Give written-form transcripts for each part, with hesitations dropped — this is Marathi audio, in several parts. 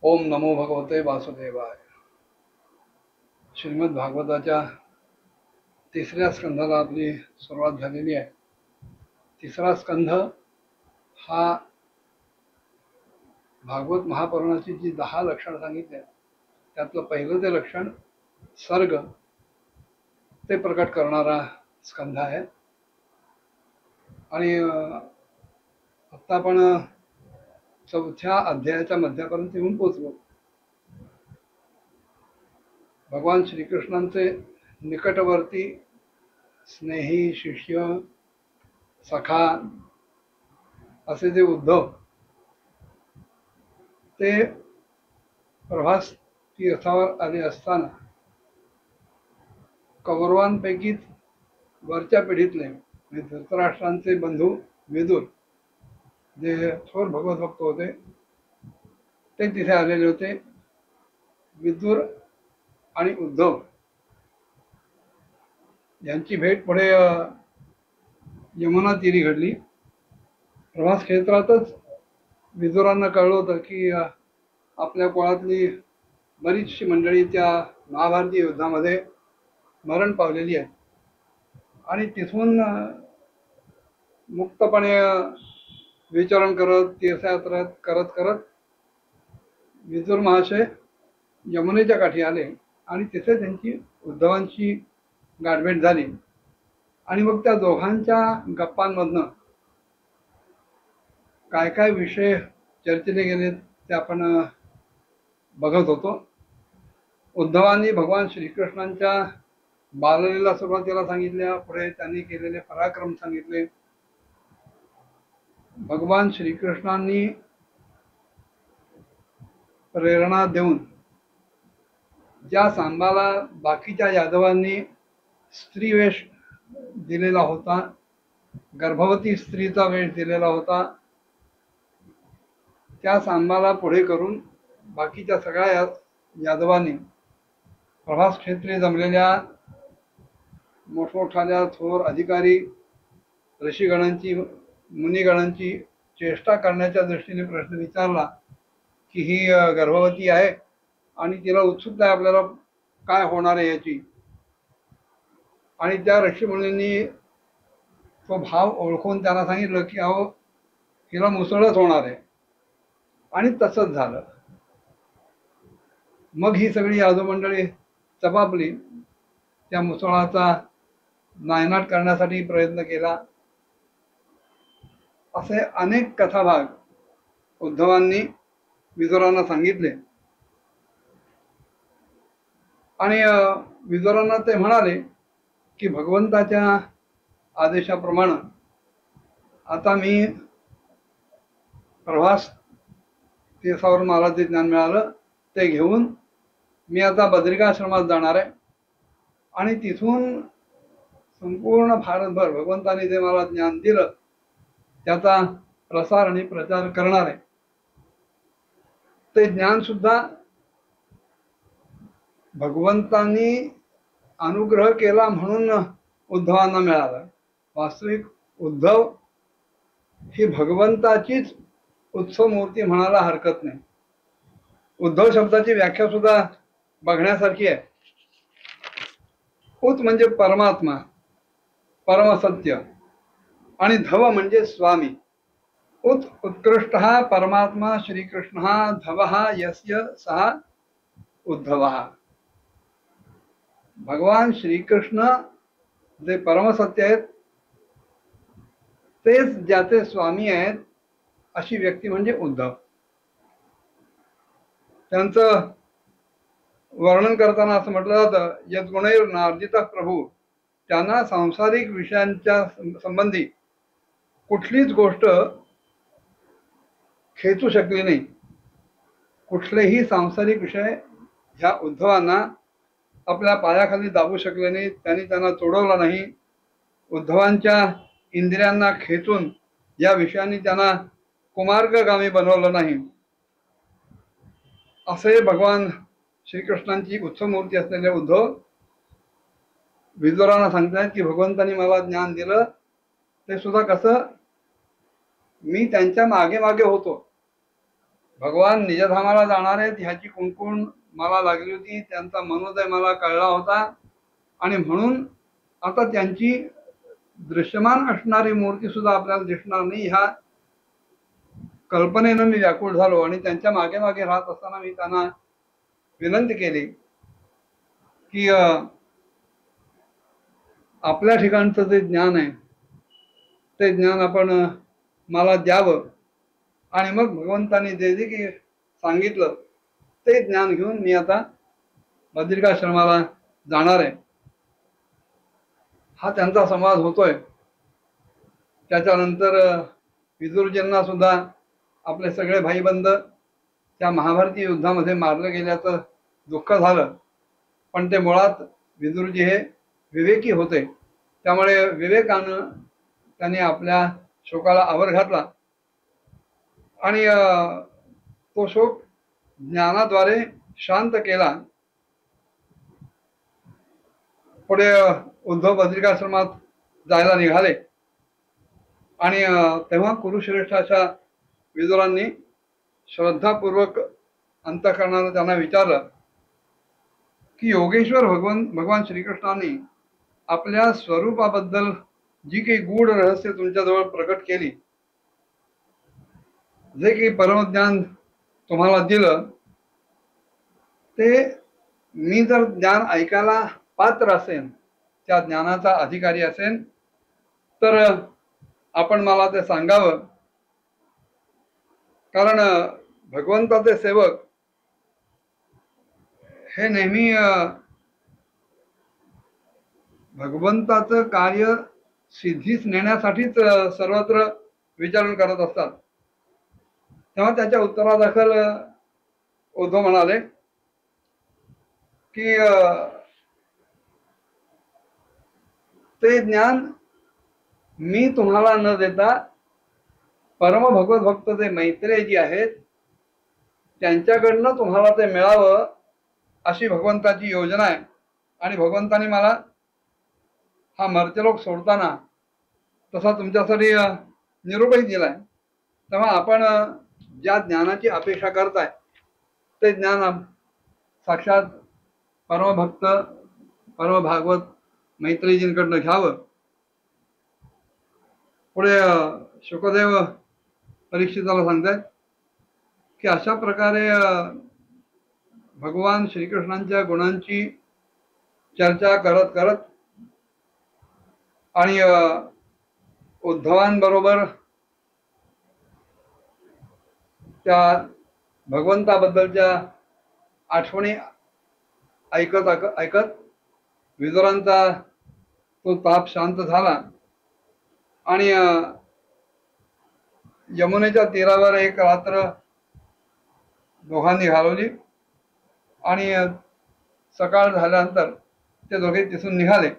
ओम नमो भगवते वासुदेवाय. श्रीमद भागवताच्या तिसऱ्या स्कंधाला आपली सुरुवात झालेली आहे. तिसरा स्कंध हा भागवत महापुराणाची जी 10 लक्षणं सांगितली त्यातलं पहिलं ते लक्षण सर्ग ते प्रकट करणारा स्कंध आहे. आणि आता आपण चौथ्या अध्यायाच्या मध्यापर्यंत येऊन पोचलो. भगवान श्रीकृष्णांचे निकटवर्ती स्नेही शिष्य सखा असे जे उद्धव ते प्रभास तीर्थावर आले असताना कौरवांपैकीच वरच्या पिढीतले धृतराष्ट्रांचे बंधू विदुर जे थोर भगवत भक्त होते ते तिथे आलेले होते. विदुर आणि उद्धव यांची भेट पुढे यमुना तीरी घडली. प्रवास क्षेत्रातच विदुरांना कळलं होतं की आपल्या कुळातली बरीचशी मंडळी त्या महाभारती युद्धामध्ये मरण पावलेली आहे आणि तिथून मुक्तपणे विचरण करत तीर्थयात्रा करत करत विदुर महाशय यमुनेच्या काठी आले आणि तिथे त्यांची उद्धवांची गाठभेट झाली. आणि मग त्या दोघांच्या गप्पांमधनं काय काय विषय चर्चेले गेले ते आपण बघत होतो. उद्धवांनी भगवान श्रीकृष्णांच्या बाललीला सुरुवातीला सांगितल्या, पुढे त्यांनी केलेले पराक्रम सांगितले. भगवान श्रीकृष्णांनी प्रेरणा देऊन ज्या सांबाला बाकीच्या यादवांनी स्त्रीवेश दिलेला होता, गर्भवती स्त्रीचा वेश दिलेला होता, त्या सांबाला पुढे करून बाकीच्या सगळ्या यादवांनी प्रभास क्षेत्री जमलेल्या मोठमोठाल्या थोर अधिकारी ऋषीगणांची मुनिगणांची चेष्टा करण्याच्या दृष्टीने प्रश्न विचारला की ही गर्भवती आहे आणि तिला उत्सुकता आहे आपल्याला काय होणार आहे याची. आणि त्या ऋषीमुनींनी तो भाव ओळखून त्यांना सांगितलं की अहो हिला मुसळच होणार आहे. आणि तसंच झालं. मग ही सगळी यादव मंडळी चपापली, त्या मुसळाचा नायनाट करण्यासाठी प्रयत्न केला. असे अनेक कथाभाग उद्धवांनी विदुरांना सांगितले. आणि विदुरांना ते म्हणाले की भगवंताच्या आदेशाप्रमाणे आता मी प्रभास तीर्थावर मला जे ज्ञान मिळालं ते घेऊन मी आता बद्रिकाश्रमात जाणार आहे आणि तिथून संपूर्ण भारतभर भगवंताने जे मला ज्ञान दिलं त्याचा प्रसार आणि प्रचार करणार आहे. ते ज्ञान सुद्धा भगवंतांनी अनुग्रह केला म्हणून उद्धवांना मिळाला. वास्तविक उद्धव ही भगवंताचीच उत्सव मूर्ती म्हणायला हरकत नाही. उद्धव शब्दाची व्याख्या सुद्धा बघण्यासारखी आहे. उत म्हणजे परमात्मा, परमसत्य, आणि धव म्हणजे स्वामी. उत उत्कृष्ट परमात्मा श्रीकृष्ण, धव यस्य सहा उद्धव. भगवान श्रीकृष्ण जे परमसत्य आहेत तेच ज्याचे स्वामी आहेत अशी व्यक्ती म्हणजे उद्धव. त्यांचं वर्णन करताना असं म्हटलं जातं, यद्गुणैर नार्जिता प्रभू, त्यांना सांसारिक विषयांच्या संबंधी कुठलीच गोष्ट खेचू शकली नाही. कुठलेही सांसारिक विषय ह्या उद्धवांना आपल्या पायाखाली दाबू शकले नाही. त्यांनी त्यांना तोडवला नाही. उद्धवांच्या इंद्रियांना खेचून या विषयांनी त्यांना कुमार्गगामी बनवलं नाही. असे भगवान श्रीकृष्णांची उत्सवमूर्ती असलेले उद्धव विदुरांना सांगतात की भगवंतांनी मला ज्ञान दिलं ते सुद्धा कसं, मी त्यांच्या मागे मागे होतो भगवान निजधामाला जाणार आहेत ह्याची कुणकुण मला लागली होती, त्यांचा मनोदय मला कळला होता आणि म्हणून आता त्यांची दृश्यमान असणारी मूर्ती सुद्धा आपल्याला दिसणार नाही ह्या कल्पनेनं मी व्याकुळ झालो आणि त्यांच्या मागे मागे राहत असताना मी त्यांना विनंती केली की आपल्या ठिकाणचं जे ज्ञान आहे ते ज्ञान आपण मला द्यावं आणि मग भगवंतांनी जे जे की सांगितलं ते ज्ञान घेऊन मी आता बद्रिकाश्रमाला जाणार आहे. हा त्यांचा संवाद होतोय. त्याच्यानंतर विदुरजींना सुद्धा आपले सगळे भाईबंद त्या महाभारती युद्धामध्ये मारले गेल्याचं दुःख झालं, पण ते मुळात विदुरजी हे विवेकी होते, त्यामुळे विवेकानं त्यांनी आपल्या शोकाला आवर घातला आणि तो शोक ज्ञानाद्वारे शांत केला. पुढे उद्धव बद्रिकाश्रमात जायला निघाले आणि तेव्हा कुरुश्रेष्ठाच्या विदुरांनी श्रद्धापूर्वक अंतःकरणानं त्यांना विचारलं की योगेश्वर भगवान श्रीकृष्णांनी आपल्या स्वरूपाबद्दल जी काही गूढ रहस्य तुमच्याजवळ प्रकट केली, जे काही परमज्ञान तुम्हाला दिलं, ते मी जर ज्ञान ऐकायला पात्र असेन, त्या ज्ञानाचा अधिकारी असेन, तर आपण मला ते सांगावं. कारण भगवंताचे सेवक हे नेहमी भगवंताचं कार्य सिद्धीस नेण्यासाठीच सर्वत्र विचारण करत असतात. तेव्हा त्याच्या उत्तरादाखल उद्धव म्हणाले की ते ज्ञान मी तुम्हाला न देता परम भगवत भक्त जे मैत्रेय जी आहेत त्यांच्याकडनं तुम्हाला ते मिळावं अशी भगवंताची योजना आहे. आणि भगवंतानी मला हा मर्त्यलोक सोडताना तसा तुमच्यासाठी निरोपही दिलाय. तेव्हा आपण ज्या ज्ञानाची अपेक्षा करताय ते ज्ञान साक्षात परमभक्त परम भागवत मैत्रेयींकडनं घ्यावं. पुढे शुकदेव परीक्षिताला सांगतायत की अशा प्रकारे भगवान श्रीकृष्णांच्या गुणांची चर्चा करत करत आणि उद्धवांबरोबर त्या भगवंताबद्दलच्या आठवणी ऐकत ऐकत विदुरांचा तो ताप शांत झाला आणि यमुनेच्या तीरावर एक रात्र दोघांनी घालवली आणि सकाळ झाल्यानंतर ते दोघे तिथून निघाले.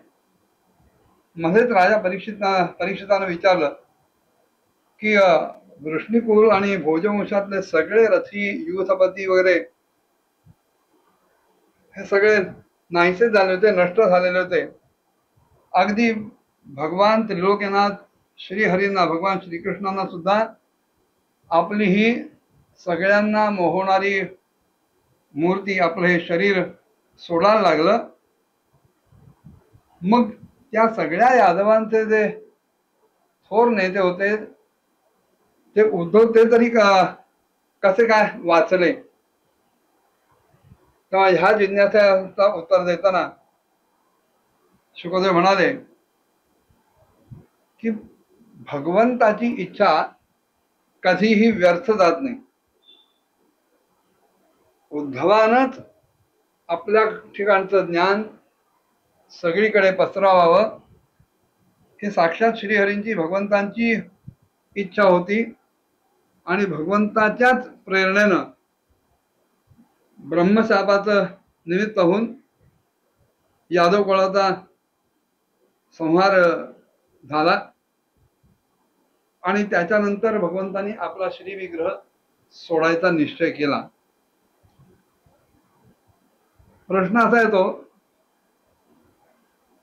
मध्येच राजा परीक्षितानं विचारलं की वृष्णीकुल आणि भोजवंशातले सगळे रथी युथपती वगैरे हे सगळे नाहीसे झाले होते, नष्ट झालेले होते. अगदी भगवान त्रिलोकीनाथ श्रीहरींना भगवान श्रीकृष्णांना सुद्धा आपली ही सगळ्यांना मोहणारी मूर्ती आपलं हे शरीर सोडायला लागलं. मग त्या सगळ्या यादवांचे जे थोर नेते होते ते उद्धव ते तरी कसे काय वाचले. तेव्हा ह्या जिज्ञासेचा उत्तर देताना शुकदेव म्हणाले की भगवंताची इच्छा कधीही व्यर्थ जात नाही. उद्धवानच आपल्या ठिकाणचं ज्ञान सगळीकडे पसरवावं हे साक्षात श्रीहरींची भगवंतांची इच्छा होती आणि भगवंताच्याच प्रेरणेनं ब्रह्मशापाचं निमित्त होऊन यादव कुळाचा संहार झाला आणि त्याच्यानंतर भगवंतांनी आपला श्रीविग्रह सोडायचा निश्चय केला. प्रश्न असा येतो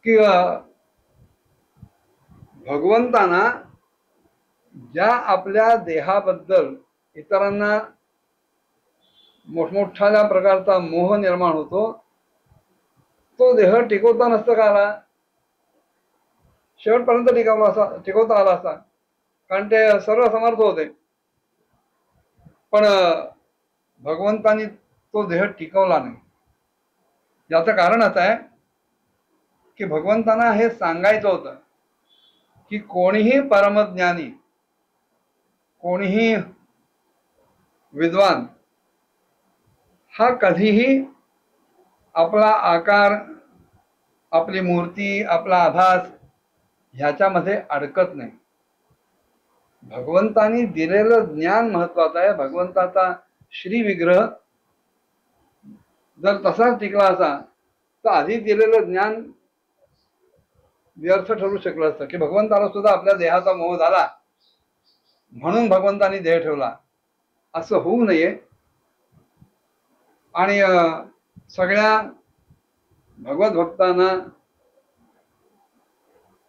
की भगवंतांना ज्या आपल्या देहाबद्दल इतरांना मोठमोठ्या प्रकारचा मोह निर्माण होतो, तो देह टिकवता नसता का आला, शेवटपर्यंत टिकवता आला असता, कारण ते सर्व समर्थ होते. पण भगवंतानी तो देह टिकवला नाही. याचं कारण असं आहे की भगवंतांना हे सांगायचं होतं की कोणीही परमज्ञानी, कोणीही विद्वान हा कधीही आपला आकार, आपली मूर्ती, आपला आभास ह्याच्यामध्ये अडकत नाही. भगवंतानी दिलेलं ज्ञान महत्वाचं आहे. भगवंताचा श्री विग्रह जर तसाच टिकला असा तर आधी दिलेलं ज्ञान व्यर्थ ठरू शकलं असतं, की भगवंताला सुद्धा आपल्या देहाचा मोह झाला म्हणून भगवंतानी देह ठेवला, असं होऊ नये. आणि सगळ्या भगवत भक्तांना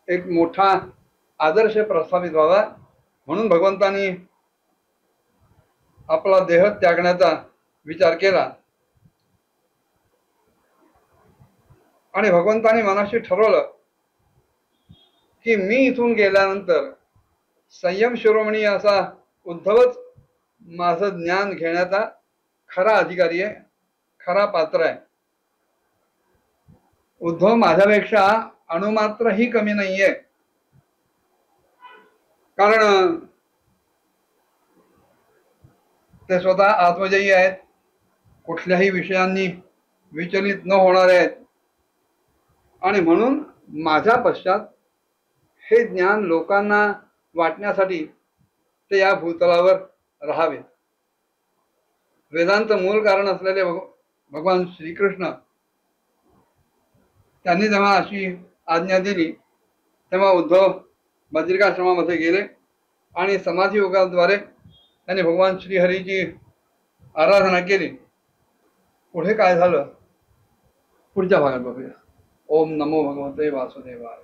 एक मोठा आदर्श प्रस्थापित व्हावा म्हणून भगवंतानी आपला देह त्यागण्याचा विचार केला. आणि भगवंतानी मनाशी ठरवलं की मी इथून गेल्यानंतर संयम शिरोमणी असा उद्धवच माझं ज्ञान घेण्याचा खरा अधिकारी आहे, खरा पात्र आहे. उद्धव माझ्यापेक्षा अणुमात्रही कमी नाहीये, कारण ते स्वतः आत्मजयी आहेत, कुठल्याही विषयांनी विचलित न होणारे आहेत. आणि म्हणून माझ्या पश्चात हे ज्ञान लोकांना वाटण्यासाठी ते या भूतलावर राहावे. वेदांत मूल कारण असलेले भगवान श्रीकृष्ण त्यांनी जेव्हा अशी आज्ञा दिली तेव्हा उद्धव बद्रिकाश्रमामध्ये गेले आणि समाधी योगाद्वारे त्यांनी भगवान श्रीहरीची आराधना केली. पुढे काय झालं पुढच्या भागात बघूया. ओम नमो भगवते वासुदेवाय.